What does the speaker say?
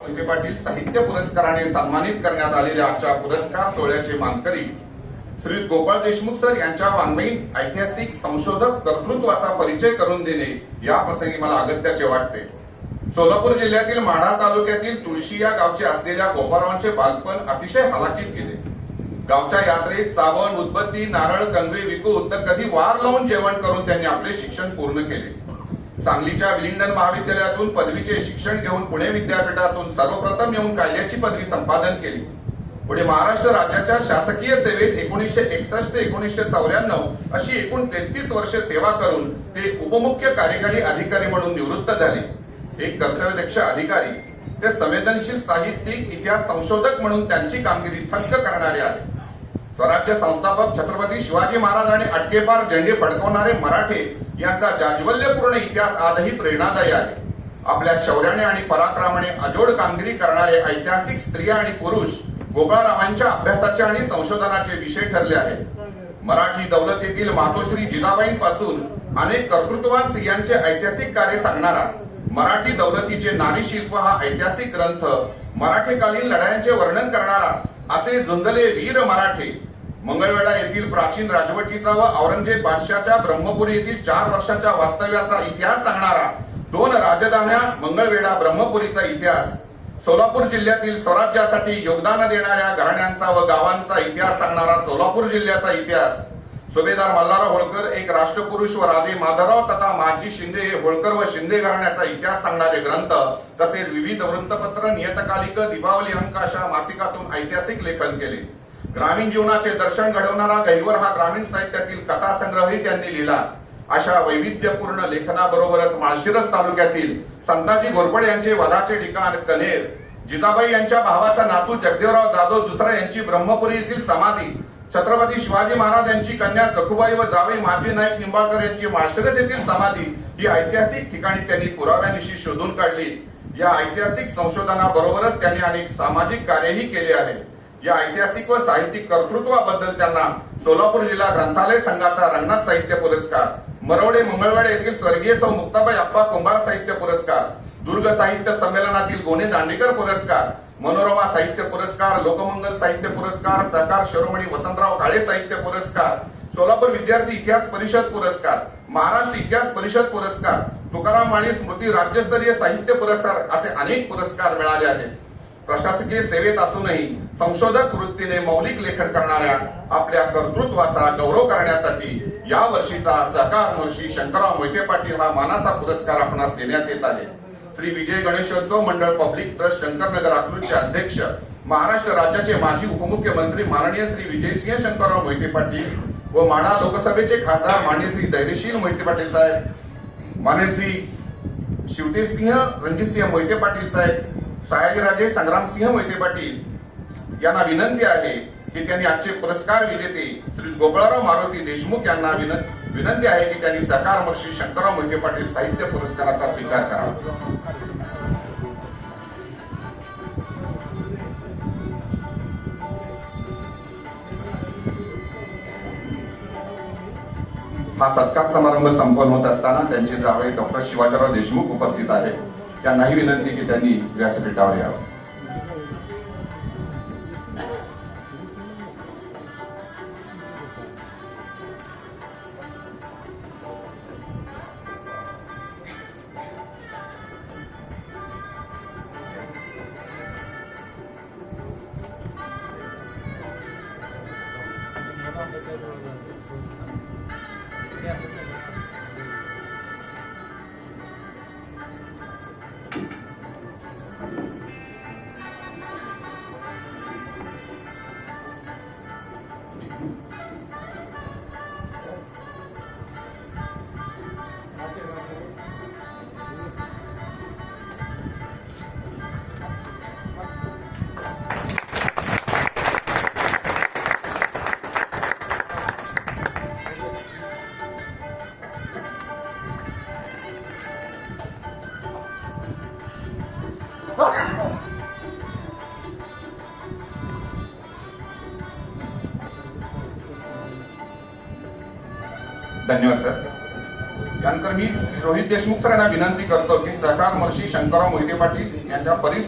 मोहिते पाटील साहित्य पुरस्काराने सन्मानित करण्यात आलेल्या आजच्या पुरस्कार सोहळ्याचे मानकरी श्री गोपाळ देशमुख सर यांच्या वाङ्मयीन ऐतिहासिक संशोधक कर्तृत्वाचा परिचय करून देणे या प्रसंगी मला अगत्याचे वाटते। सोलापूर जिल्ह्यातील माढा तालुक्यातील तुळशी या गावचे असलेल्या गोपाळरावांचे बालपण अतिशय हलाखीत गेले। गावच्या यात्रेत सावण, उदबत्ती, नारळ, कंगवे विकून तर कधी वार लावून जेवण करून त्यांनी आपले शिक्षण पूर्ण केले। सांगलीच्या विलिंग्डन महाविद्यालयातून पदवीचे शिक्षण घेऊन पुणे विद्यापीठातून सर्वप्रथम येऊन कायद्याची पदवी संपादन केली। पुढे महाराष्ट्र राज्याच्या शासकीय सेवेत 1961 ते 1994 अशी एकूण 33 वर्षे सेवा करून ते उपमुख्य कार्यकारी अधिकारी म्हणून निवृत्त झाले। एक कर्तव्यदक्ष अधिकारी, ते संवेदनशील साहित्यिक, इतिहास संशोधक म्हणून त्यांची कामगिरी थक्क करणारे आहे। स्वराज्य संस्थापक छत्रपती शिवाजी महाराज आणि अटकेपार झेंडे फडकवणारे मराठे यांचा जाज्वल्यपूर्ण इतिहास आजही प्रेरणादायी आहे। आपल्या शौर्याने आणि पराक्रमाने अजोड कामगिरी करणारे ऐतिहासिक स्त्रिया आणि पुरुष गोपाळरावांच्या अभ्यासाचे आणि संशोधनाचे विषय ठरले आहेत। मराठी दौलतीतील मातोश्री जिजाबाईंपासून अनेक कर्तृत्ववान स्त्रियांचे ऐतिहासिक कार्य सांगणारा मराठी दौलतीचे नारी शिल्प हा ऐतिहासिक ग्रंथ, मराठेकालीन लढायांचे वर्णन करणारा असे झुंजले वीर मराठे, मंगळवेढा येथील प्राचीन राजवटीचा व औरंगजेब बादशाहच्या ब्रह्मपुरी येथील 4 वर्षाच्या वास्तव्याचा इतिहास सांगणारा 2 राजधान्या मंगळवेढा ब्रह्मपुरीचा इतिहास, सोलापूर जिल्ह्यातील स्वराज्यासाठी योगदान देणाऱ्या घराण्यांचा व गावांचा इतिहास सांगणारा सोलापूर जिल्ह्याचा इतिहास, सुभेदार मल्हारराव होळकर एक राष्ट्रपुरुष व राजे माधवराव तथा महाजी शिंदे हे होळकर व शिंदे घराण्याचा इतिहास सांगणारे ग्रंथ, तसेच विविध वृत्तपत्र, नियतकालिक, दीपावली अंक अशा मासिकातून ऐतिहासिक लेखन केले। ग्रामीण जीवनाचे दर्शन घडवणारा गहिवर हा ग्रामीण साहित्यातील कथा संग्रहही त्यांनी लिहिला। अशा वैविध्यपूर्ण लेखनाबरोबरच माळशिरस तालुक्यातील संताजी घोरपडे यांचे वधाचे ठिकाण कनेर, जिजाबाई यांच्या भावाचा नातू जगदेवराव जाधव दुसरा यांची ब्रह्मपुरी येथील समाधी, छत्रपती शिवाजी महाराज यांची कन्या सखुबाई व जावई माजी नाईक निंबाळकर यांची माळशिरस येथील समाधी ही ऐतिहासिक ठिकाणी त्यांनी पुराव्यानिशी शोधून काढली। या ऐतिहासिक संशोधनाबरोबरच त्यांनी अनेक सामाजिक कार्यही केले आहे। या ऐतिहासिक व साहित्यिक कर्तृत्वाबद्दल त्यांना सोलापूर जिल्हा ग्रंथालय संघाचा रंगनाथ साहित्य पुरस्कार, मरवडे मंगळवेढा येथील स्वर्गीय सौ मुक्ताबाई अप्पा कुंभार साहित्य पुरस्कार, दुर्ग साहित्य संमेलनातील गोने दांडेकर पुरस्कार, मनोरमा साहित्य पुरस्कार, लोकमंगल साहित्य पुरस्कार, सहकार शिरोमणी वसंतराव काळे साहित्य पुरस्कार, सोलापूर विद्यार्थी इतिहास परिषद पुरस्कार, महाराष्ट्र इतिहास परिषद पुरस्कार, तुकाराम माळी स्मृती राज्यस्तरीय साहित्य पुरस्कार असे अनेक पुरस्कार मिळाले आहेत। प्रशासकीय सेवेत असूनही संशोधक वृत्तीने मौलिक लेखन करणाऱ्या आपल्या कर्तृत्वाचा गौरव करण्यासाठी या वर्षीचा सहकार महर्षी शंकरराव मोहिते पाटील हा मानाचा पुरस्कार आपणास देण्यात येत आहे। श्री विजय गणेशोत्सव मंडळ पब्लिक ट्रस्ट शंकरनगर अकलूजचे अध्यक्ष, महाराष्ट्र राज्याचे माजी उपमुख्यमंत्री माननीय श्री विजयसिंह शंकरराव मोहिते पाटील व माढा लोकसभेचे खासदार माननीय श्री धैर्यशील मोहिते पाटील साहेब, माननीय श्री शिवतेजसिंह रणजितसिंह मोहिते पाटील साहेब, सयाजीराजे संग्रामसिंह मोहिते पाटील यांना विनंती आहे की त्यांनी आजचे पुरस्कार विजेते श्री गोपाळराव मारुती देशमुख यांना विनंती आहे की त्यांनी सहकार महर्षी शंकरराव मोहिते पाटील साहित्य पुरस्काराचा स्वीकार करावा। हा सत्कार समारंभ संपन्न होत असताना त्यांचे जावई डॉक्टर शिवाजीराव देशमुख उपस्थित आहेत। त्यांनाही विनंती की त्यांनी व्यासपीठावर यावं। धन्यवाद सर। यानंतर मी रोहित देशमुख सरांना विनंती करतो की सहकार महर्षी शंकरराव मोहिते पाटील यांच्या